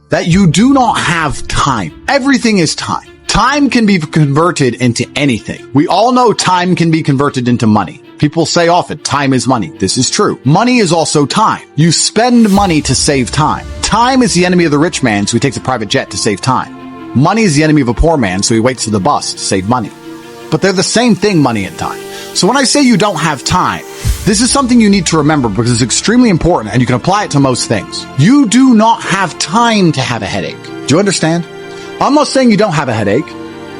that you do not have time. Everything is time. Time can be converted into anything. We all know time can be converted into money. People say often, time is money. This is true. Money is also time. You spend money to save time. Time is the enemy of the rich man, so he takes a private jet to save time. Money is the enemy of a poor man, so he waits for the bus to save money. But they're the same thing, money and time. So when I say you don't have time, this is something you need to remember because it's extremely important and you can apply it to most things. You do not have time to have a headache. Do you understand? I'm not saying you don't have a headache.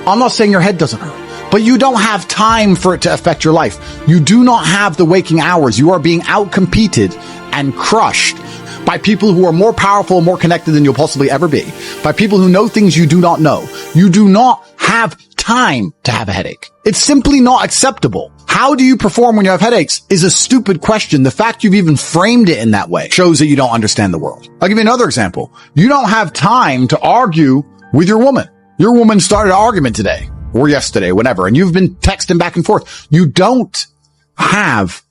I'm not saying your head doesn't hurt. But you don't have time for it to affect your life. You do not have the waking hours. You are being outcompeted and crushed by people who are more powerful and more connected than you'll possibly ever be. By people who know things you do not know. You do not have time to have a headache. It's simply not acceptable. How do you perform when you have headaches is a stupid question. The fact you've even framed it in that way shows that you don't understand the world. I'll give you another example. You don't have time to argue with your woman. Your woman started an argument today or yesterday, whenever, and you've been texting back and forth. You don't have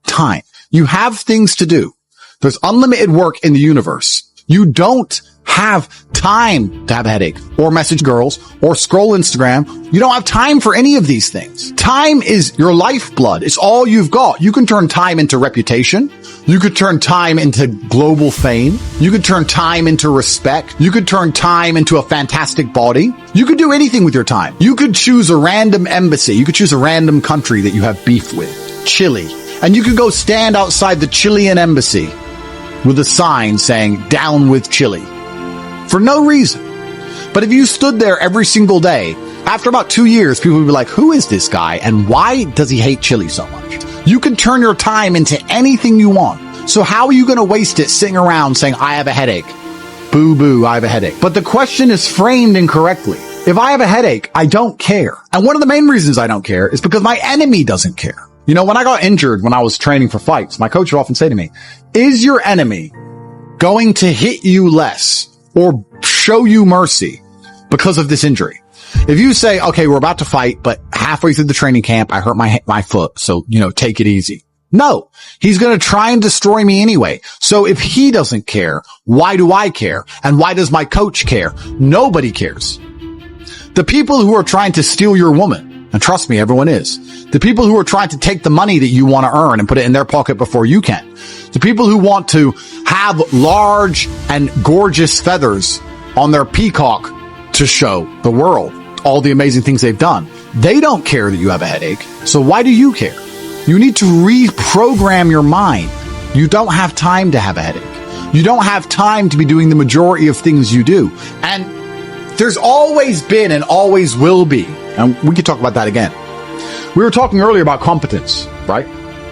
time. You have things to do. There's unlimited work in the universe. You don't have time to have a headache or message girls or scroll Instagram. You don't have time for any of these things. Time is your lifeblood. It's all you've got. You can turn time into reputation. You could turn time into global fame. You could turn time into respect. You could turn time into a fantastic body. You could do anything with your time. You could choose a random embassy. You could choose a random country that you have beef with. Chile. And you could go stand outside the Chilean embassy with a sign saying, "Down with Chile." For no reason. But if you stood there every single day, after about 2 years, people would be like, who is this guy? And why does he hate Chile so much? You can turn your time into anything you want. So how are you going to waste it sitting around saying, I have a headache? Boo boo, I have a headache. But the question is framed incorrectly. If I have a headache, I don't care. And one of the main reasons I don't care is because my enemy doesn't care. You know, when I got injured, when I was training for fights, my coach would often say to me, is your enemy going to hit you less or show you mercy because of this injury? If you say, okay, we're about to fight, but halfway through the training camp, I hurt my foot. So, take it easy. No, he's going to try and destroy me anyway. So if he doesn't care, why do I care? And why does my coach care? Nobody cares. The people who are trying to steal your woman, and trust me, everyone is. The people who are trying to take the money that you want to earn and put it in their pocket before you can. The people who want to have large and gorgeous feathers on their peacock to show the world all the amazing things they've done. They don't care that you have a headache. So why do you care? You need to reprogram your mind. You don't have time to have a headache. You don't have time to be doing the majority of things you do. And there's always been and always will be. And we could talk about that again. We were talking earlier about competence, right?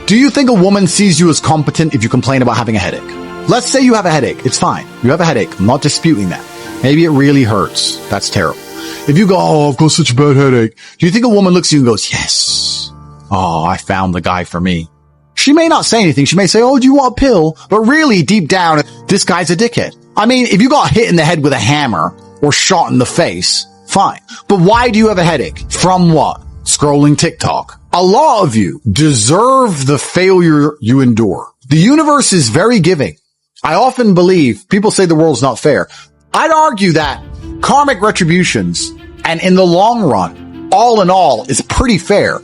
Do you think a woman sees you as competent if you complain about having a headache? Let's say you have a headache. It's fine. You have a headache. I'm not disputing that. Maybe it really hurts. That's terrible. If you go, oh, I've got such a bad headache. Do you think a woman looks at you and goes, yes. Oh, I found the guy for me. She may not say anything. She may say, oh, do you want a pill? But really deep down, this guy's a dickhead. I mean, if you got hit in the head with a hammer or shot in the face, fine. But why do you have a headache? From what? Scrolling TikTok. A lot of you deserve the failure you endure. The universe is very giving. I often believe people say the world's not fair. I'd argue that karmic retributions, and in the long run, all in all, is pretty fair.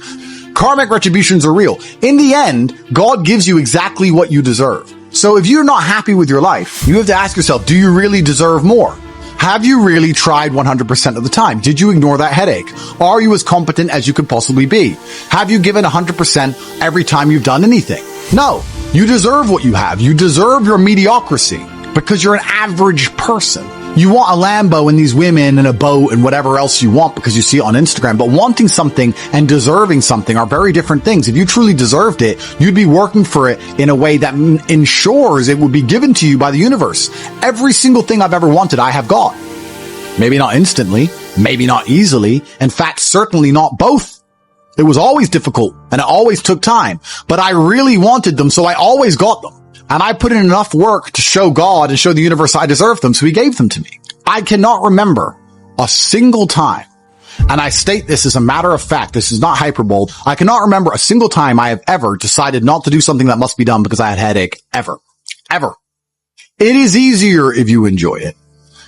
Karmic retributions are real. In the end, God gives you exactly what you deserve. So if you're not happy with your life, you have to ask yourself, do you really deserve more? Have you really tried 100% of the time? Did you ignore that headache? Are you as competent as you could possibly be? Have you given 100% every time you've done anything? No. You deserve what you have. You deserve your mediocrity because you're an average person. You want a Lambo and these women and a boat and whatever else you want because you see it on Instagram. But wanting something and deserving something are very different things. If you truly deserved it, you'd be working for it in a way that ensures it would be given to you by the universe. Every single thing I've ever wanted, I have got. Maybe not instantly, maybe not easily. In fact, certainly not both. It was always difficult and it always took time, but I really wanted them, so I always got them. And I put in enough work to show God and show the universe I deserved them, so he gave them to me. I cannot remember a single time, and I state this as a matter of fact, this is not hyperbole, I cannot remember a single time I have ever decided not to do something that must be done because I had a headache, ever. Ever. It is easier if you enjoy it.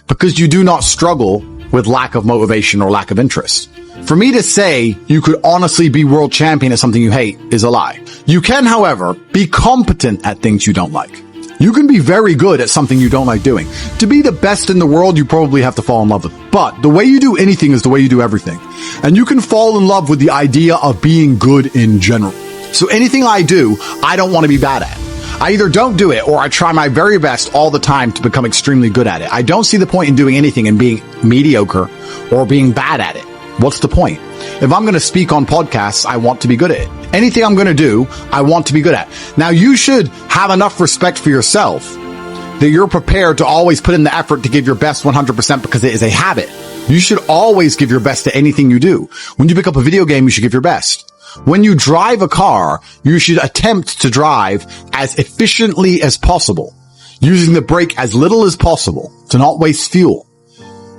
because you do not struggle with lack of motivation or lack of interest. For me to say you could honestly be world champion at something you hate is a lie. You can, however, be competent at things you don't like. You can be very good at something you don't like doing. To be the best in the world, you probably have to fall in love with it. But the way you do anything is the way you do everything. And you can fall in love with the idea of being good in general. So anything I do, I don't want to be bad at. I either don't do it or I try my very best all the time to become extremely good at it. I don't see the point in doing anything and being mediocre or being bad at it. What's the point? If I'm going to speak on podcasts, I want to be good at it. Anything I'm going to do, I want to be good at. Now, you should have enough respect for yourself that you're prepared to always put in the effort to give your best 100% because it is a habit. You should always give your best to anything you do. When you pick up a video game, you should give your best. When you drive a car, you should attempt to drive as efficiently as possible, using the brake as little as possible to not waste fuel,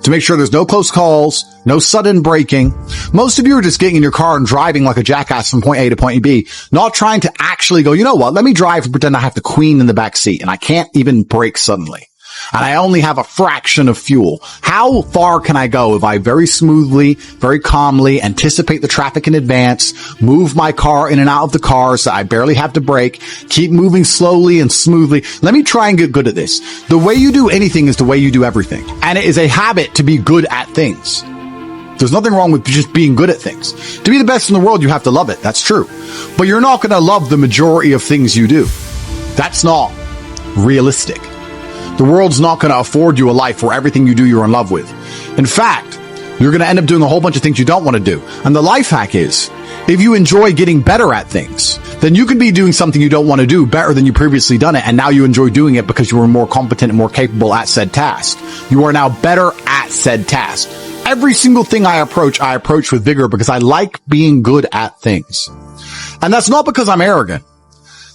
to make sure there's no close calls, no sudden braking. Most of you are just getting in your car and driving like a jackass from point A to point B, not trying to actually go, you know what, let me drive and pretend I have the queen in the back seat and I can't even brake suddenly. And I only have a fraction of fuel. How far can I go if I very smoothly, very calmly anticipate the traffic in advance, move my car in and out of the car so I barely have to brake, keep moving slowly and smoothly? Let me try and get good at this. The way you do anything is the way you do everything. And it is a habit to be good at things. There's nothing wrong with just being good at things. To be the best in the world, you have to love it. That's true. But you're not going to love the majority of things you do. That's not realistic. The world's not going to afford you a life where everything you do you're in love with. In fact, you're going to end up doing a whole bunch of things you don't want to do. And the life hack is, if you enjoy getting better at things, then you can be doing something you don't want to do better than you previously done it. And now you enjoy doing it because you were more competent and more capable at said task. You are now better at said task. Every single thing I approach with vigor because I like being good at things. And that's not because I'm arrogant.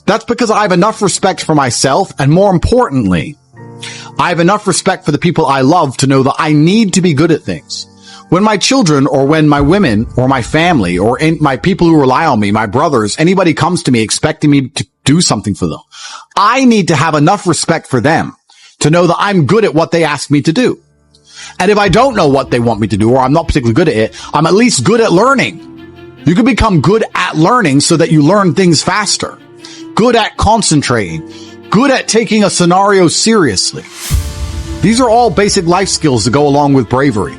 That's because I have enough respect for myself. And more importantly, I have enough respect for the people I love to know that I need to be good at things. When my children or when my women or my family or my people who rely on me, my brothers, anybody comes to me expecting me to do something for them, I need to have enough respect for them to know that I'm good at what they ask me to do. And if I don't know what they want me to do or I'm not particularly good at it, I'm at least good at learning. You can become good at learning so that you learn things faster. Good at concentrating. Good at taking a scenario seriously. These are all basic life skills that go along with bravery.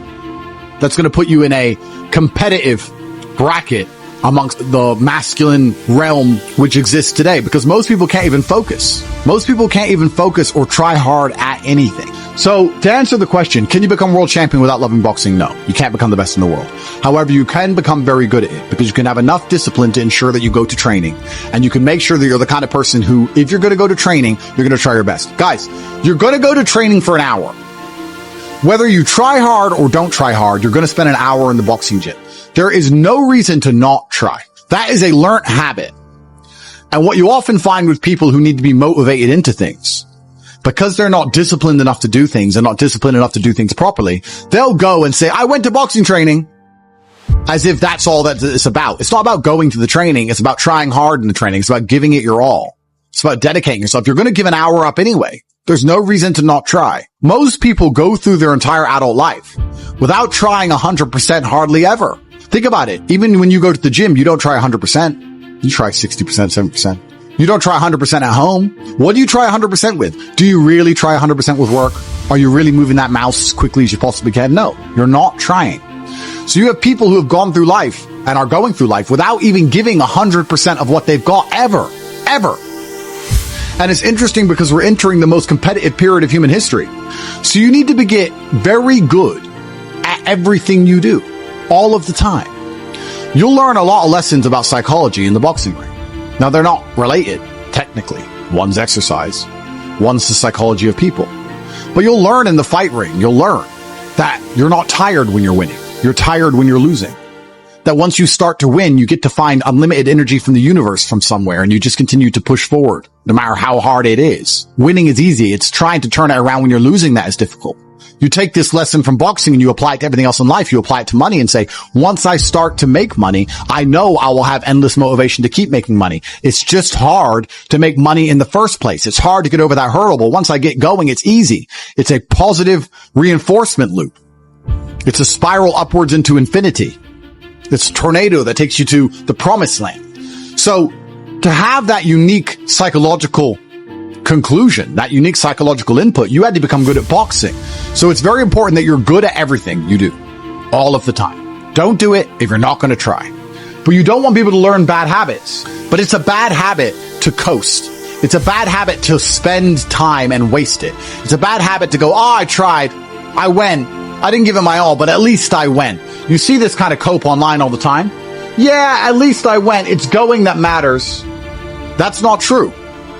That's going to put you in a competitive bracket amongst the masculine realm which exists today, because most people can't even focus. Most people can't even focus or try hard at anything. So to answer the question, can you become world champion without loving boxing? No, you can't become the best in the world. However, you can become very good at it because you can have enough discipline to ensure that you go to training, and you can make sure that you're the kind of person who, if you're going to go to training, you're going to try your best. Guys, you're going to go to training for an hour. Whether you try hard or don't try hard, you're going to spend an hour in the boxing gym. There is no reason to not try. That is a learned habit. And what you often find with people who need to be motivated into things, because they're not disciplined enough to do things and not disciplined enough to do things properly, they'll go and say, I went to boxing training, as if that's all that it's about. It's not about going to the training. It's about trying hard in the training. It's about giving it your all. It's about dedicating yourself. You're going to give an hour up anyway. There's no reason to not try. Most people go through their entire adult life without trying 100% hardly ever. Think about it. Even when you go to the gym, you don't try 100%. You try 60%, 70%. You don't try 100% at home. What do you try 100% with? Do you really try 100% with work? Are you really moving that mouse as quickly as you possibly can? No, you're not trying. So you have people who have gone through life and are going through life without even giving 100% of what they've got ever. And it's interesting because we're entering the most competitive period of human history. So you need to get very good at everything you do all of the time. You'll learn a lot of lessons about psychology in the boxing ring. Now, they're not related, technically. One's exercise, one's the psychology of people. But you'll learn in the fight ring, you'll learn that you're not tired when you're winning. You're tired when you're losing. That once you start to win, you get to find unlimited energy from the universe from somewhere, and you just continue to push forward, no matter how hard it is. Winning is easy. It's trying to turn it around when you're losing that is difficult. You take this lesson from boxing and you apply it to everything else in life. You apply it to money and say, once I start to make money, I know I will have endless motivation to keep making money. It's just hard to make money in the first place. It's hard to get over that hurdle, but once I get going, it's easy. It's a positive reinforcement loop. It's a spiral upwards into infinity. It's a tornado that takes you to the promised land. So to have that unique psychological conclusion, that unique psychological input, you had to become good at boxing. So it's very important that you're good at everything you do all of the time. Don't do it if you're not going to try. But you don't want people to learn bad habits. But it's a bad habit to coast. It's a bad habit to spend time and waste it. It's a bad habit to go, I tried, I went, I didn't give it my all, but at least I went. You see this kind of cope online all the time. Yeah, at least I went. It's going that matters. That's not true.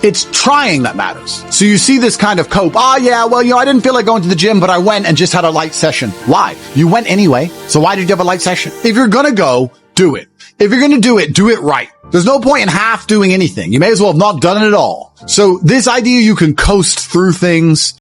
It's trying that matters. So you see this kind of cope. Yeah, well, I didn't feel like going to the gym, but I went and just had a light session. Why? You went anyway. So why did you have a light session? If you're going to go, do it. If you're going to do it right. There's no point in half doing anything. You may as well have not done it at all. So this idea you can coast through things